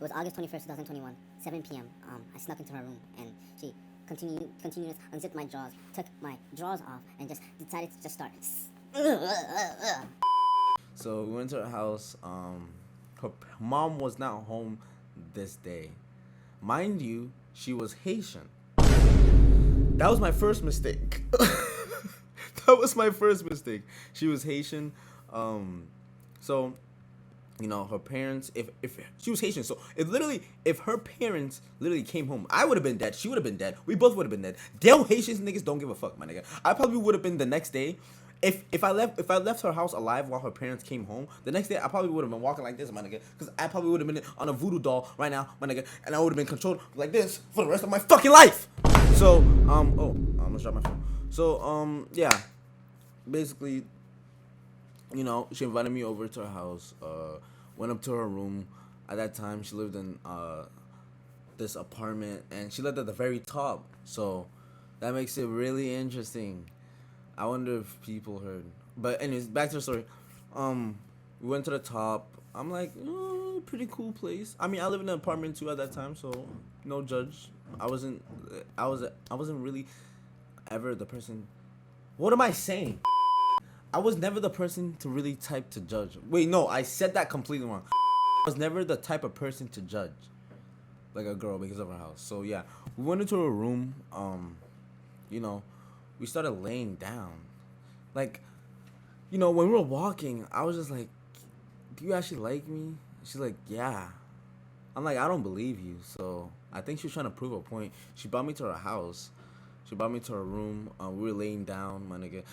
was August 21st, 2021, 7 p.m. I snuck into her room and she continued, unzipped my drawers, took my drawers off, and just decided to just start. So we went to her house. Her mom was not home this day. Mind you, she was Haitian. That was my first mistake. That was my first mistake. She was Haitian. So, you know, her parents, if she was Haitian, so if her parents literally came home, I would have been dead. She would have been dead. We both would have been dead. Damn, Haitians niggas don't give a fuck, my nigga. I probably would have been the next day. If I left her house alive while her parents came home, the next day I probably would have been walking like this, my nigga, because I probably would have been on a voodoo doll right now, my nigga, and I would have been controlled like this for the rest of my fucking life. So, oh, I almost dropped my phone. So, yeah, basically, you know, she invited me over to her house, went up to her room. At that time, she lived in, this apartment, and she lived at the very top, so that makes it really interesting. I wonder if people heard. But anyways, back to the story. We went to the top. I'm like, oh, pretty cool place. I mean, I live in an apartment too at that time, so no judge. I wasn't really ever the person. What am I saying? I was never the person to really type to judge. Wait, no, I said that completely wrong. I was never the type of person to judge like a girl because of her house. So yeah, we went into a room. You know, we started laying down. Like, you know, when we were walking, I was just like, do you actually like me? She's like, yeah. I'm like, I don't believe you. So I think she was trying to prove a point. She brought me to her house. She brought me to her room. We were laying down, my nigga.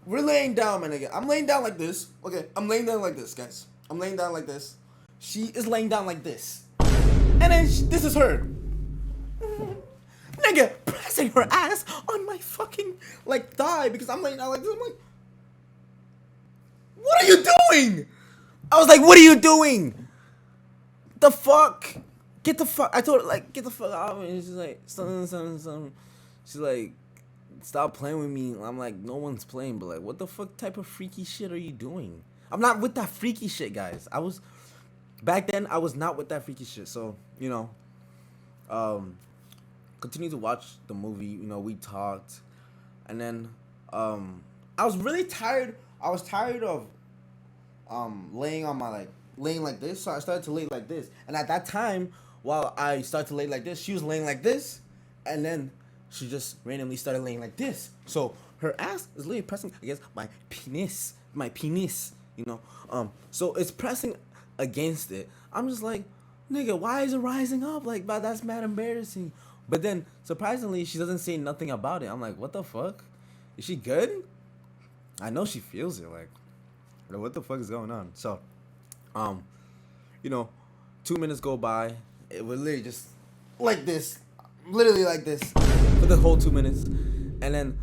We're laying down, my nigga. I'm laying down like this. Okay, I'm laying down like this, guys. I'm laying down like this. She is laying down like this. And then this is her. Nigga, pressing her ass on my fucking, like, thigh because I'm laying down like this. I'm like, what are you doing? I was like, what are you doing? The fuck? Get the fuck. I told her, like, get the fuck out of me. And she's like, something. She's like, stop playing with me. I'm like, no one's playing, but like, what the fuck type of freaky shit are you doing? I'm not with that freaky shit, guys. Back then, I was not with that freaky shit. So, you know, continue to watch the movie. You know, we talked, and then I was really tired. I was tired of laying like this. So I started to lay like this. And at that time, while I started to lay like this, she was laying like this, and then she just randomly started laying like this. So her ass is literally pressing against my penis. You know, so it's pressing against it. I'm just like, nigga, why is it rising up? Like, that's mad embarrassing. But then, surprisingly, she doesn't say nothing about it. I'm like, what the fuck? Is she good? I know she feels it. Like, what the fuck is going on? So, you know, 2 minutes go by. It was literally just like this. Literally like this. For the whole 2 minutes. And then,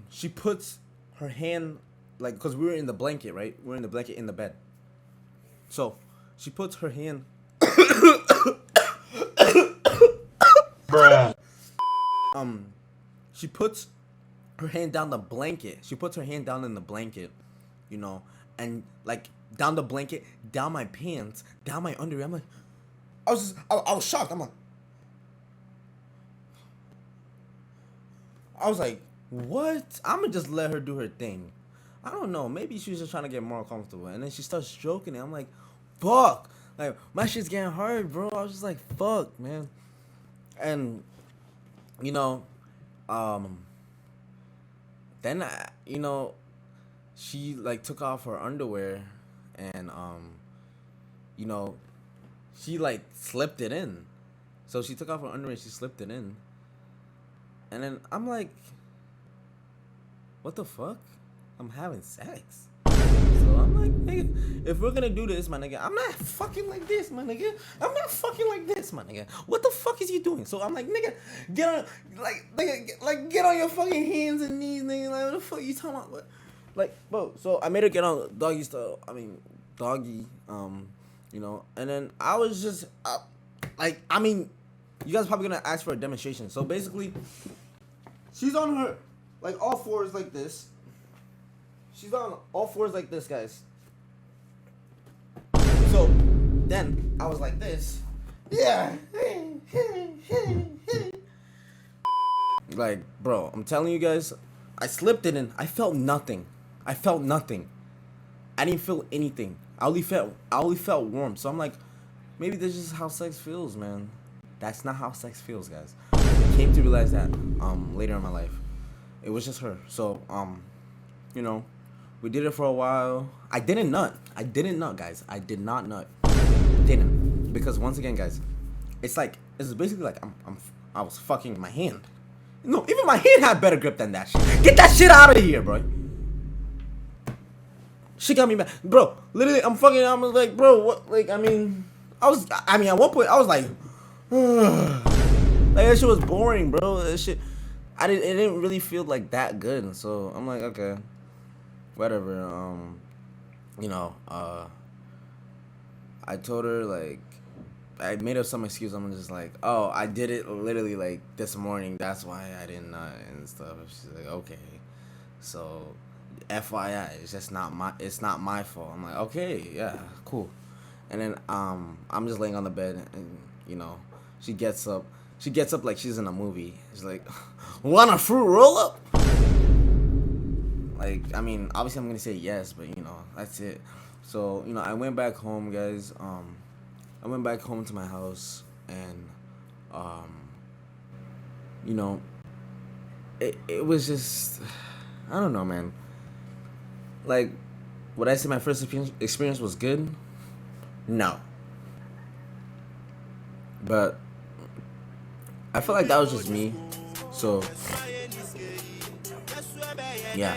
she puts her hand, like, because we were in the blanket, right? We're in the blanket in the bed. So, she puts her hand... Bruh. She puts her hand down the blanket. She puts her hand down in the blanket, you know, and like down the blanket, down my pants, down my underwear. I'm like, I was shocked. I was like, what? I'm gonna just let her do her thing. I don't know. Maybe she was just trying to get more comfortable. And then she starts stroking it. I'm like, fuck. Like, my shit's getting hard, bro. I was just like, fuck, man. And, you know, then, you know, she, like, took off her underwear and, you know, she, like, slipped it in. So she took off her underwear and she slipped it in. And then I'm like, what the fuck? I'm having sex. So I'm like, nigga, if we're gonna do this, my nigga, I'm not fucking like this, my nigga. I'm not fucking like this, my nigga. What the fuck is you doing? So I'm like, nigga, get on, get on your fucking hands and knees, nigga. Like, what the fuck you talking about? What? Like, bro. So I made her get on doggy style. I mean, doggy. You know, and then I was just, like, I mean, you guys are probably gonna ask for a demonstration. So basically, she's on her, like, all fours like this. She's on all fours like this, guys. So, then then I was like this. Yeah. Like, bro, I'm telling you guys, I slipped it in. I felt nothing. I didn't feel anything. I only felt warm. So I'm like, maybe this is how sex feels, man. That's not how sex feels, guys. I came to realize that later in my life. It was just her. So you know, we did it for a while. I didn't nut, guys. I did not nut. Didn't. Because once again, guys, it's basically like I was fucking my hand. No, even my hand had better grip than that shit. Get that shit out of here, bro. She got me mad, bro. Literally, I'm like, bro, what? Like, I mean, at one point, I was like, like that shit was boring, bro. That shit, it didn't really feel like that good. So I'm like, okay, whatever. You know, I told her, like, I made up some excuse. I'm just like, oh, I did it literally like this morning. That's why I didn't and stuff. She's like, okay, so FYI, it's not my fault. I'm like, okay, yeah, cool. And then I'm just laying on the bed, and you know, she gets up like she's in a movie. She's like, want a fruit roll up? Like, I mean, obviously I'm gonna say yes, but you know, that's it. So, you know, I went back home, guys. I went back home to my house, and you know, it was just, I don't know, man. Like, would I say my first experience was good? No. But I feel like that was just me. So yeah,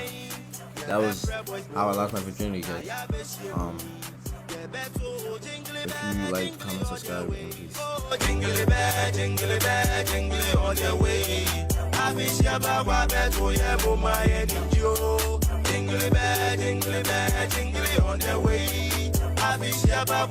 that was how I lost my virginity, guys. If you like, comment, subscribe, and peace. Jingle bell, jingle bell, jingle all the way. I wish you jingle bell, jingle bell, jingle on the way. I wish you